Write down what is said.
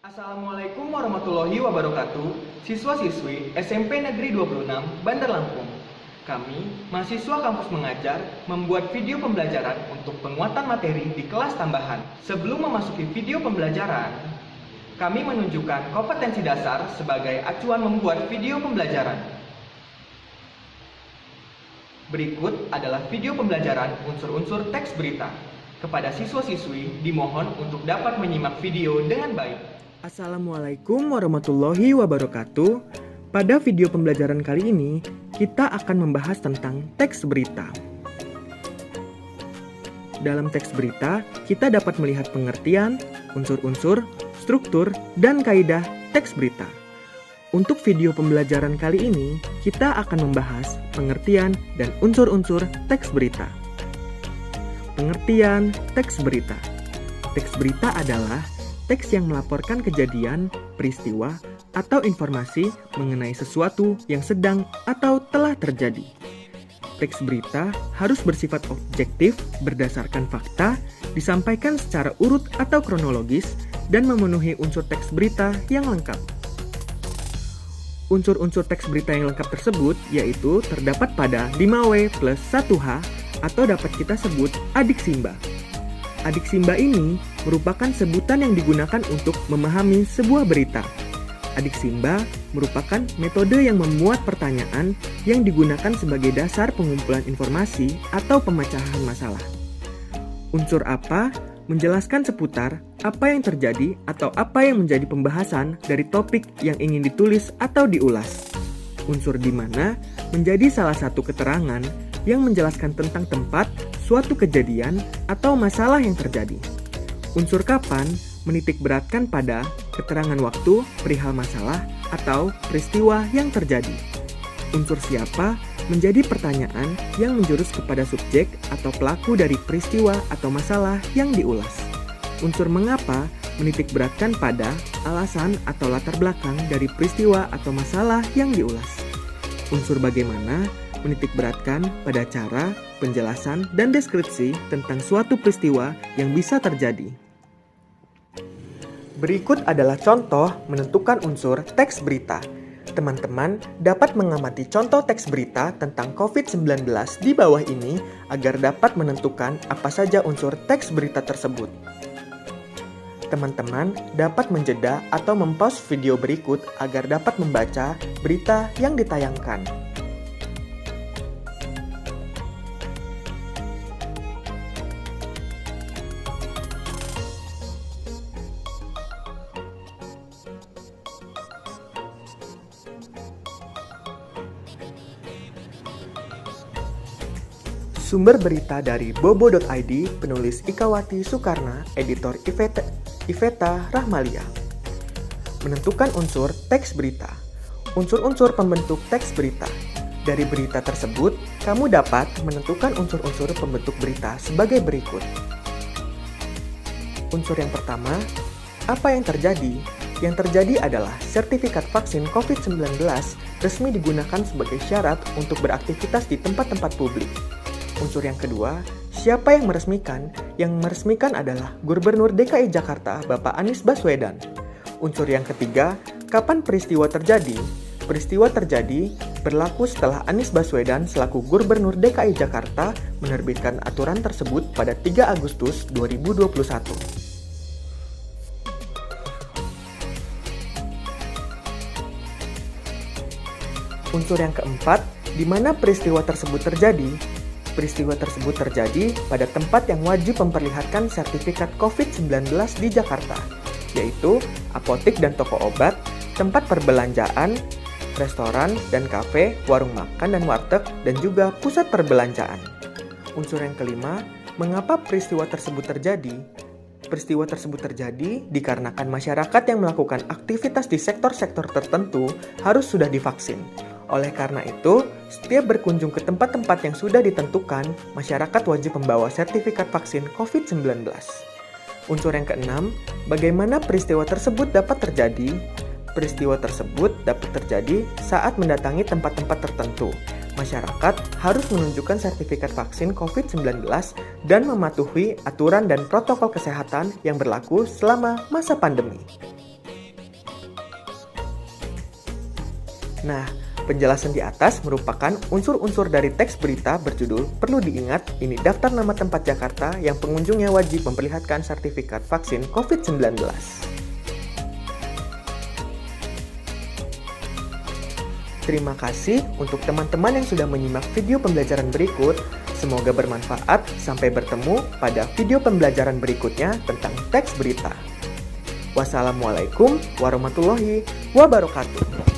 Assalamualaikum warahmatullahi wabarakatuh. Siswa-siswi SMP Negeri 26 Bandar Lampung. Kami, mahasiswa kampus mengajar, membuat video pembelajaran untuk penguatan materi di kelas tambahan. Sebelum memasuki video pembelajaran, kami menunjukkan kompetensi dasar sebagai acuan membuat video pembelajaran. Berikut adalah video pembelajaran unsur-unsur teks berita. Kepada siswa-siswi dimohon untuk dapat menyimak video dengan baik. Assalamualaikum warahmatullahi wabarakatuh. Pada video pembelajaran kali ini, kita akan membahas tentang teks berita. Dalam teks berita, kita dapat melihat pengertian, unsur-unsur, struktur, dan kaidah teks berita. Untuk video pembelajaran kali ini, kita akan membahas pengertian dan unsur-unsur teks berita. Pengertian teks berita. Teks berita adalah teks yang melaporkan kejadian, peristiwa, atau informasi mengenai sesuatu yang sedang atau telah terjadi. Teks berita harus bersifat objektif, berdasarkan fakta, disampaikan secara urut atau kronologis, dan memenuhi unsur teks berita yang lengkap. Unsur-unsur teks berita yang lengkap tersebut yaitu terdapat pada 5W plus 1H atau dapat kita sebut adiksimba. Adiksimba ini merupakan sebutan yang digunakan untuk memahami sebuah berita. Adiksimba merupakan metode yang memuat pertanyaan yang digunakan sebagai dasar pengumpulan informasi atau pemecahan masalah. Unsur apa menjelaskan seputar apa yang terjadi atau apa yang menjadi pembahasan dari topik yang ingin ditulis atau diulas. Unsur di mana menjadi salah satu keterangan yang menjelaskan tentang tempat, suatu kejadian, atau masalah yang terjadi. Unsur kapan menitik beratkan pada keterangan waktu, perihal masalah, atau peristiwa yang terjadi. Unsur siapa menjadi pertanyaan yang menjurus kepada subjek atau pelaku dari peristiwa atau masalah yang diulas. Unsur mengapa menitik beratkan pada alasan atau latar belakang dari peristiwa atau masalah yang diulas. Unsur bagaimana menitik beratkan pada cara, penjelasan, dan deskripsi tentang suatu peristiwa yang bisa terjadi. Berikut adalah contoh menentukan unsur teks berita. Teman-teman dapat mengamati contoh teks berita tentang COVID-19 di bawah ini agar dapat menentukan apa saja unsur teks berita tersebut. Teman-teman dapat menjeda atau mempause video berikut agar dapat membaca berita yang ditayangkan. Sumber berita dari bobo.id, penulis Ikawati Soekarna, editor Iveta Rahmalia. Menentukan unsur teks berita. Unsur-unsur pembentuk teks berita. Dari berita tersebut, kamu dapat menentukan unsur-unsur pembentuk berita sebagai berikut. Unsur yang pertama, apa yang terjadi? Yang terjadi adalah sertifikat vaksin COVID-19 resmi digunakan sebagai syarat untuk beraktivitas di tempat-tempat publik. Unsur yang kedua, siapa yang meresmikan? Yang meresmikan adalah Gubernur DKI Jakarta, Bapak Anies Baswedan. Unsur yang ketiga, kapan peristiwa terjadi? Peristiwa terjadi berlaku setelah Anies Baswedan selaku Gubernur DKI Jakarta menerbitkan aturan tersebut pada 3 Agustus 2021. Unsur yang keempat, di mana peristiwa tersebut terjadi? Peristiwa tersebut terjadi pada tempat yang wajib memperlihatkan sertifikat COVID-19 di Jakarta, yaitu apotik dan toko obat, tempat perbelanjaan, restoran dan kafe, warung makan dan warteg, dan juga pusat perbelanjaan. Unsur yang kelima, mengapa peristiwa tersebut terjadi? Peristiwa tersebut terjadi dikarenakan masyarakat yang melakukan aktivitas di sektor-sektor tertentu harus sudah divaksin. Oleh karena itu, setiap berkunjung ke tempat-tempat yang sudah ditentukan, masyarakat wajib membawa sertifikat vaksin COVID-19. Unsur yang keenam, bagaimana peristiwa tersebut dapat terjadi? Peristiwa tersebut dapat terjadi saat mendatangi tempat-tempat tertentu. Masyarakat harus menunjukkan sertifikat vaksin COVID-19 dan mematuhi aturan dan protokol kesehatan yang berlaku selama masa pandemi. Nah, penjelasan di atas merupakan unsur-unsur dari teks berita berjudul "Perlu diingat, ini daftar nama tempat Jakarta yang pengunjungnya wajib memperlihatkan sertifikat vaksin COVID-19". Terima kasih untuk teman-teman yang sudah menyimak video pembelajaran berikut. Semoga bermanfaat. Sampai bertemu pada video pembelajaran berikutnya tentang teks berita. Wassalamualaikum warahmatullahi wabarakatuh.